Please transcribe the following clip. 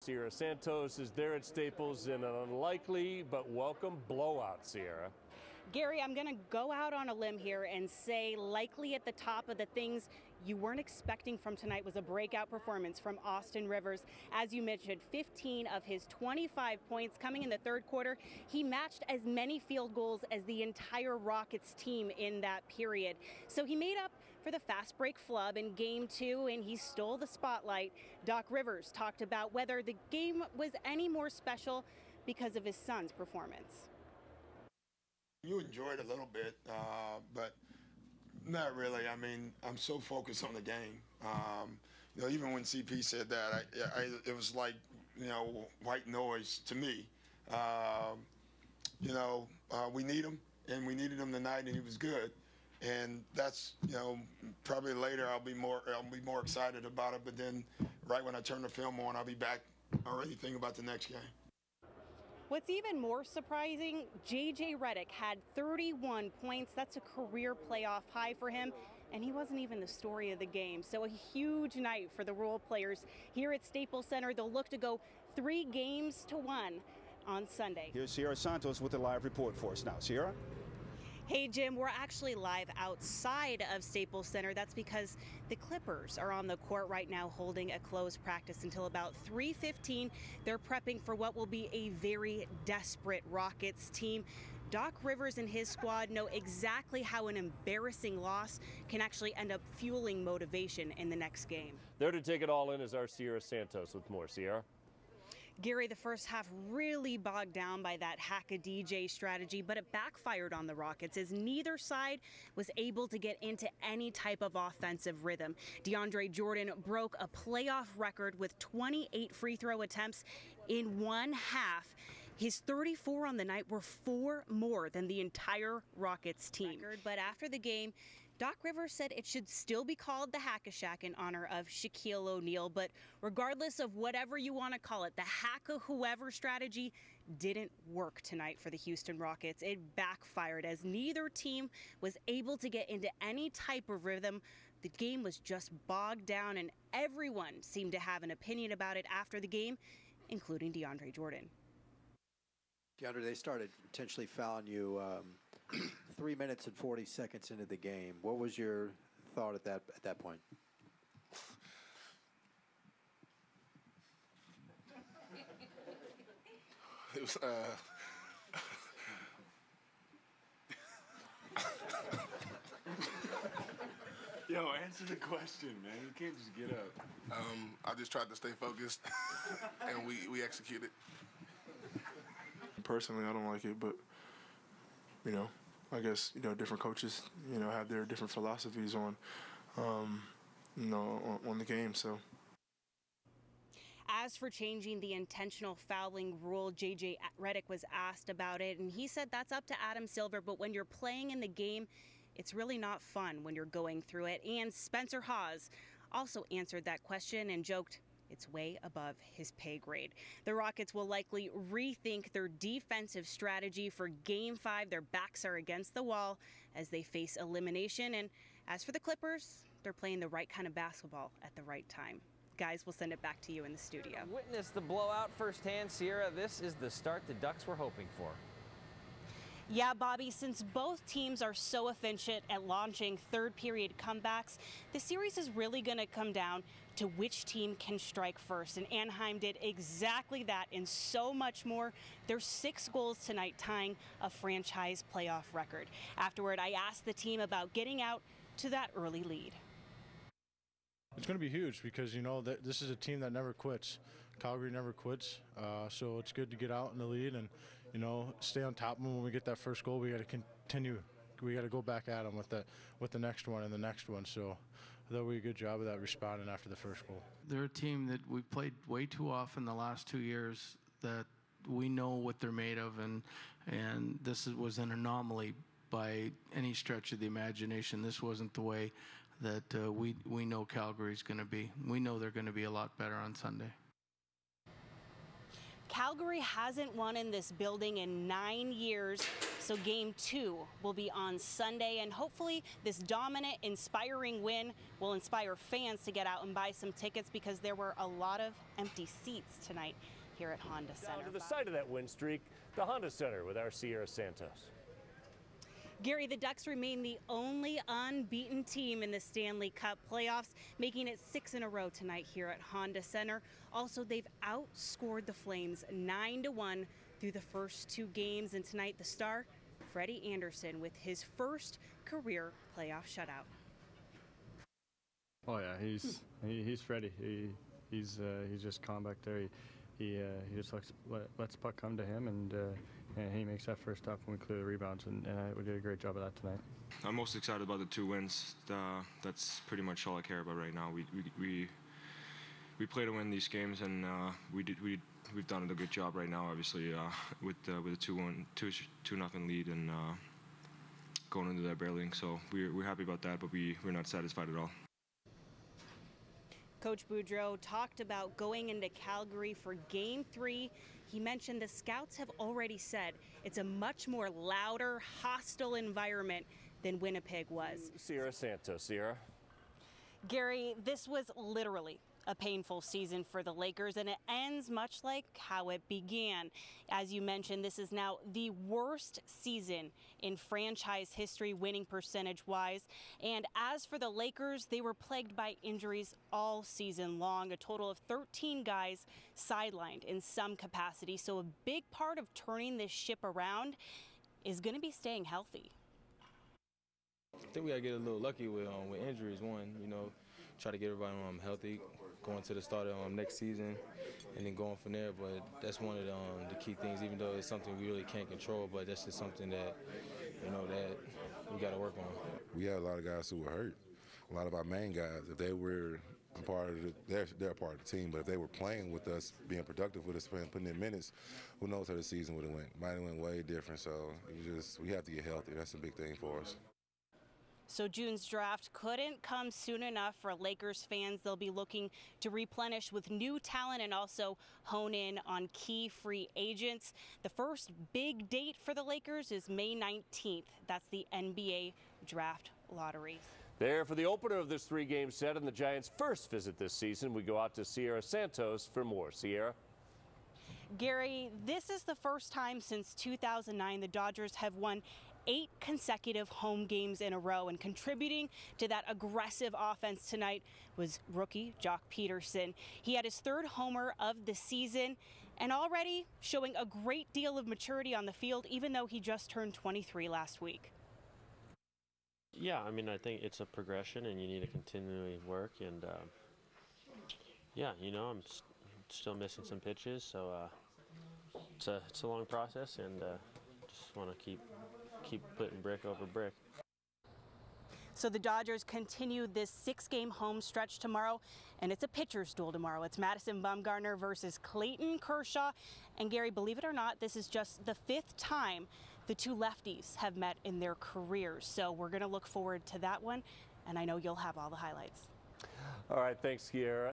Siera Santos is there at Staples in an unlikely but welcome blowout, Siera. Gary, I'm going to go out on a limb here and say likely at the top of the things you weren't expecting from tonight was a breakout performance from Austin Rivers. As you mentioned, 15 of his 25 points coming in the third quarter. He matched as many field goals as the entire Rockets team in that period. So he made up for the fast break flub in game 2, and he stole the spotlight. Doc Rivers talked about whether the game was any more special because of his son's performance. You enjoyed it a little bit, but not really. I mean, I'm so focused on the game. Even when CP said that, it was like, white noise to me. We need him, and we needed him tonight, and he was good. And that's, probably later I'll be more excited about it. But then, right when I turn the film on, I'll be back already thinking about the next game. What's even more surprising, J.J. Redick had 31 points. That's a career playoff high for him, and he wasn't even the story of the game. So a huge night for the role players here at Staples Center. They'll look to go 3-1 on Sunday. Here's Siera Santos with a live report for us now. Siera? Hey, Jim, we're actually live outside of Staples Center. That's because the Clippers are on the court right now holding a closed practice until about 3:15. They're prepping for what will be a very desperate Rockets team. Doc Rivers and his squad know exactly how an embarrassing loss can actually end up fueling motivation in the next game. There to take it all in is our Siera Santos with more. Siera? Gary, the first half really bogged down by that hack-a-DJ strategy, but it backfired on the Rockets as neither side was able to get into any type of offensive rhythm. DeAndre Jordan broke a playoff record with 28 free throw attempts in one half. His 34 on the night were 4 more than the entire Rockets team. But after the game, Doc Rivers said it should still be called the Hack-a-Shaq in honor of Shaquille O'Neal, but regardless of whatever you want to call it, the hack-a-whoever strategy didn't work tonight for the Houston Rockets. It backfired as neither team was able to get into any type of rhythm. The game was just bogged down, and everyone seemed to have an opinion about it after the game, including DeAndre Jordan. DeAndre, they started intentionally fouling you 3 minutes and 40 seconds into the game. What was your thought at that point? It was Yo, answer the question, man. You can't just get up. I just tried to stay focused, and we executed. Personally, I don't like it, but I guess different coaches have their different philosophies on on the game. So. As for changing the intentional fouling rule, J.J. Redick was asked about it, and he said that's up to Adam Silver, but when you're playing in the game, it's really not fun when you're going through it. And Spencer Hawes also answered that question and joked it's way above his pay grade. The Rockets will likely rethink their defensive strategy for Game 5. Their backs are against the wall as they face elimination. And as for the Clippers, they're playing the right kind of basketball at the right time. Guys, we'll send it back to you in the studio. Witness the blowout firsthand, Siera. This is the start the Ducks were hoping for. Yeah, Bobby, since both teams are so efficient at launching third-period comebacks, the series is really going to come down to which team can strike first. And Anaheim did exactly that and so much more. There's 6 goals tonight, tying a franchise playoff record. Afterward, I asked the team about getting out to that early lead. It's going to be huge because, that this is a team that never quits. Calgary never quits, so it's good to get out in the lead and, stay on top of them. When we get that first goal, we got to continue. We got to go back at them with the next one and the next one. So I thought we did a good job of that, responding after the first goal. They're a team that we've played way too often the last 2 years that we know what they're made of, and this was an anomaly by any stretch of the imagination. This wasn't the way that we know Calgary's going to be. We know they're going to be a lot better on Sunday. Calgary hasn't won in this building in 9 years So game 2 will be on Sunday, and hopefully this dominant, inspiring win will inspire fans to get out and buy some tickets, because there were a lot of empty seats tonight here at Honda Center. Down to the side of that win streak, the Honda Center with our Siera Santos. Gary, the Ducks remain the only unbeaten team in the Stanley Cup playoffs, making it 6 in a row tonight here at Honda Center. Also, they've outscored the Flames 9-1 through the first 2 games, and tonight the star, Freddie Anderson, with his first career playoff shutout. Oh yeah, he's Freddie. He's just calm back there. He just lets puck come to him, and he makes that first stop when we clear the rebounds, and we did a great job of that tonight. I'm most excited about the 2 wins. That's pretty much all I care about right now. We play to win these games, and we've done a good job right now. Obviously, with a 2-0 lead and going into that barreling. So we're happy about that, but we're not satisfied at all. Coach Boudreau talked about going into Calgary for Game 3. He mentioned the scouts have already said it's a much more louder, hostile environment than Winnipeg was. Siera Santos. Siera. Gary, this was literally a painful season for the Lakers, and it ends much like how it began. As you mentioned, this is now the worst season in franchise history, winning percentage-wise. And as for the Lakers, they were plagued by injuries all season long. A total of 13 guys sidelined in some capacity. So a big part of turning this ship around is going to be staying healthy. I think we got to get a little lucky with injuries. One, try to get everybody healthy going to the start of next season, and then going from there. But that's one of the key things, even though it's something we really can't control, but that's just something that, that we got to work on. We had a lot of guys who were hurt. A lot of our main guys, if they were a part of they're a part of the team, but if they were playing with us, being productive with us, putting in minutes, who knows how the season would have went. Might have went way different, so we have to get healthy. That's a big thing for us. So June's draft couldn't come soon enough for Lakers fans. They'll be looking to replenish with new talent and also hone in on key free agents. The first big date for the Lakers is May 19th. That's the NBA draft lottery. There for the opener of this 3-game set and the Giants' first visit this season. We go out to Siera Santos for more. Siera. Gary, this is the first time since 2009 the Dodgers have won 8 consecutive home games in a row, and contributing to that aggressive offense tonight was rookie Jock Peterson. He had his 3rd homer of the season and already showing a great deal of maturity on the field, even though he just turned 23 last week. Yeah, I mean, I think it's a progression and you need to continually work, and yeah, I'm still missing some pitches, so it's a long process, and just want to keep putting brick over brick. So the Dodgers continue this 6-game home stretch tomorrow, and it's a pitcher's duel tomorrow. It's Madison Bumgarner versus Clayton Kershaw. And Gary, believe it or not, this is just the 5th time the 2 lefties have met in their careers. So we're going to look forward to that one, and I know you'll have all the highlights. All right, thanks, Siera.